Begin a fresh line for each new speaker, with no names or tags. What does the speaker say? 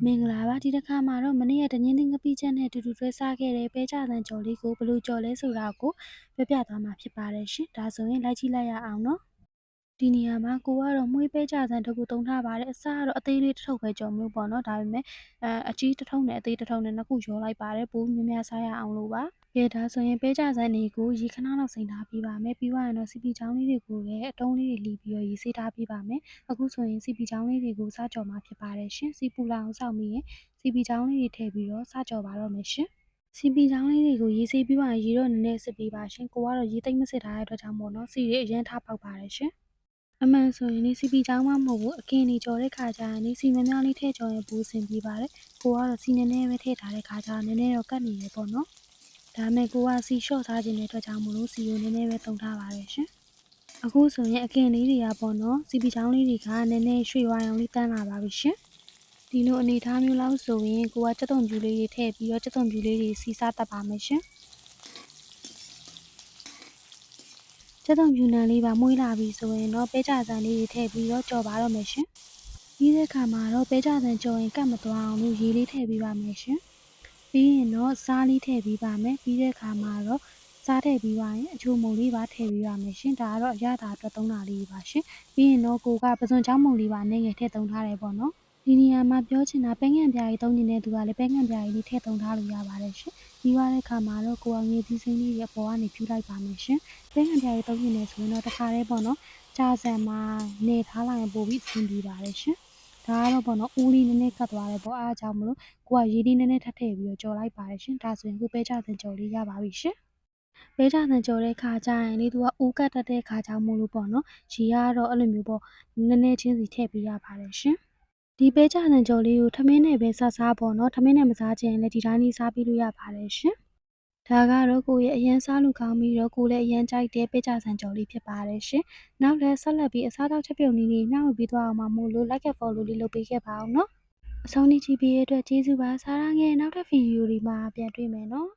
မင်္ဂလာပါဒီတစ်ခါမှာတော့မနေ့ကတညင်းသင်းကပိချက်နဲ့အတူတူတွဲစားခဲ့တဲ့ပဲကြသံကြော်လေးကိုဘယ်လိုကြော်လဲဆိုတာကိုပြောပြသွားမှာဖြစ်ပါတယ်ရှင်ဒါဆိုရင်လိုက်ကြည့်လိုက်ရအောင်နော်ဒီနေရာမှာကိုကတော့မွေးပဲကြသံတစ်ခုသုံးထားပါတယ်အစားကတော့အသေးလေးတစ်ထုပ်ပဲကြော်မျိုးပေါ့နော်ဒါပေမဲ့အကြီးတစ်ထုပ်နဲ့အသေးတစ်ထုပ်နဲ့နှစ်ခုရောလိုက်ပါတယ်ပိုများများစားရအောင်လို့ပါကဲဒါဆိုရင်ပဲကြသံတွေကိုရေခဏလောက်စိမ်ထားပြီးပါမယ်ပြီးသွားရင်တော့စီပီချောင်းလေးတွေကိုလည်းအတုံးလေးတွေလီးပြီးတော့ရေဆေးထားပြီးပါမယ်အခုဆိုရင်စီပီချောင်းလေးတွေကိုစားကြော်မှာဖြစ်ပါတယ်ရှင်စီပူလာအောင်စောင့်ပြီးရင်စီပီချောင်းလေးတွေထည့်ပြီးတော့စားကြော်ပါတော့မယ်ရှင်စီပီချောင်းလေးတွေကိုရေဆေးပြီးမှရေတော့နည်းနည်းစစ်ပေးပါရှင်ကိုကတော့ရေသိမ့်မစစ်ထားတဲ့အတွက်ကြောင့်မို့နော်စီတွေအရင်ထားပေါက်ပါတယ်ရှင်အမှန်ဆိုရင်စီပီချောင်းမှမဟုတ်ဘူးအကင်ကြီးကြော်တဲ့ခါကျရင်စီမများလေးထည့်ကြော်ရင်ပိုးစင်ပြီးပါတယ်ကိုကတော့စီနည်းနည်းပဲထည့်ထားတဲ့ခါကျနည်းနည်းတော့ကတ်နေရပေါ့နော်ဒါမဲ့ကိုကစီလျှော့စားခြင်းတဲ့အတွက်ကြောင့်မို့လို့စီကိုနည်းနည်းပဲတုံထားပါတယ်ရှင်အခုဆိုရင်အကင်လေးတွေကပေါ့နော်စီပီချောင်းလေးတွေကနည်းနည်းရွှေဝါရောင်လေးတန်းလာပါပြီရှင်ဒီလိုအနေထားမျိုးလောက်ဆိုရင်ကိုကကြက်သွန်ပြူလေးတွေထည့်ပြီးတော့ကြက်သွန်ပြူလေးတွေစီစားတတ်ပါမယ်ရှင်ကြက်သွန်ပြူနံလေးပါမွေးလာပြီဆိုရင်တော့ပဲကြဆန်လေးတွေထည့်ပြီးတော့ကြော်ပါတော့မယ်ရှင်ပြီးတဲ့အခါမှာတော့ပဲကြဆန်ကြော်ရင်ကတ်မသွားအောင်လို့ရေလေးထည့်ပေးပါမယ်ရှင်ပြီးရင်တော့စားလေးထည့်ပေးပါမယ်ပြီးတဲ့အခါမှာတော့စားထည့်ပြီးသွားရင်အချိုမုံလေးပါထည့်ပေးပါမယ်ရှင်ဒါကတော့အရသာအတွက်သုံးတာလေးပါရှင်ပြီးရင်တော့ကိုကပစွန်ချောင်းမုံလေးပါအနေငယ်ထည့်သုံးထားတယ်ပေါ့နော်ဒီနေရာမှာပြောချင်တာပဲငံပြားကြီးသုံးနေတဲ့သူကလည်းပဲငံပြားကြီးလေးထည့်သုံးထားလို့ရပါတယ်ရှင်ပြီးသွားတဲ့အခါမှာတော့ကိုကငွေသီးစိမ်းလေးတွေအပေါ်ကနေဖြူလိုက်ပါမယ်ရှင်ပဲငံပြားကြီးသုံးနေတယ်ဆိုရင်တော့တစ်ခါတည်းပေါ့နော်ကြာဆန်မှာနေထားလိုက်ရင်ပို့ပြီးအဆင်ပြေပါတယ်ရှင်ဒါကတော့ပေါ့နော်ဦးလေးနည်းနည်းကတ်သွားတယ်ပေါ့အားကြောင့်မလို့ကိုကရေလေးနည်းနည်းထပ်ထည့်ပြီးတော့ကြော်လိုက်ပါတယ်ရှင်ဒါဆိုရင်ကိုပဲကြတဲ့ကြော်လေးရပါပြီရှင်ပဲကြတဲ့ကြော်တဲ့ခါကျရင်လေသူကဦးကတ်တတ်တဲ့ခါကြောင့်မို့လို့ပေါ့နော်ရေကတော့အဲ့လိုမျိုးပေါ့နည်းနည်းချင်းစီထည့်ပေးရပါတယ်ရှင်ဒီပဲကြတဲ့ကြော်လေးကိုထမင်းနဲ့ပဲစားပေါ့နော်ထမင်းနဲ့မစားချင်ရင်လည်းဒီတိုင်းလေးစားပြီးလို့ရပါတယ်ရှင်ဒါကတော့ကိုရဲ့အရန်စားလို့ကောင်းပြီးတော့ကိုလည်းအရန်ကြိုက်တဲ့ပဲကြဆန်ကြော်လေးဖြစ်ပါတယ်ရှင်။နောက်လည်းဆက်လက်ပြီးအစားအသောက်ချက်ပြုတ်နည်းလေးမျှဝေပေးသွားအောင်ပါမို့လို့ like and follow လေးလုပ်ပေးခဲ့ပါအောင်နော်။အဆုံးထိကြည့်ပေးတဲ့အတွက်ကျေးဇူးပါ။စားရငယ်နောက်ထပ်ဗီဒီယိုတွေမှာပြန်တွေ့မယ်နော်။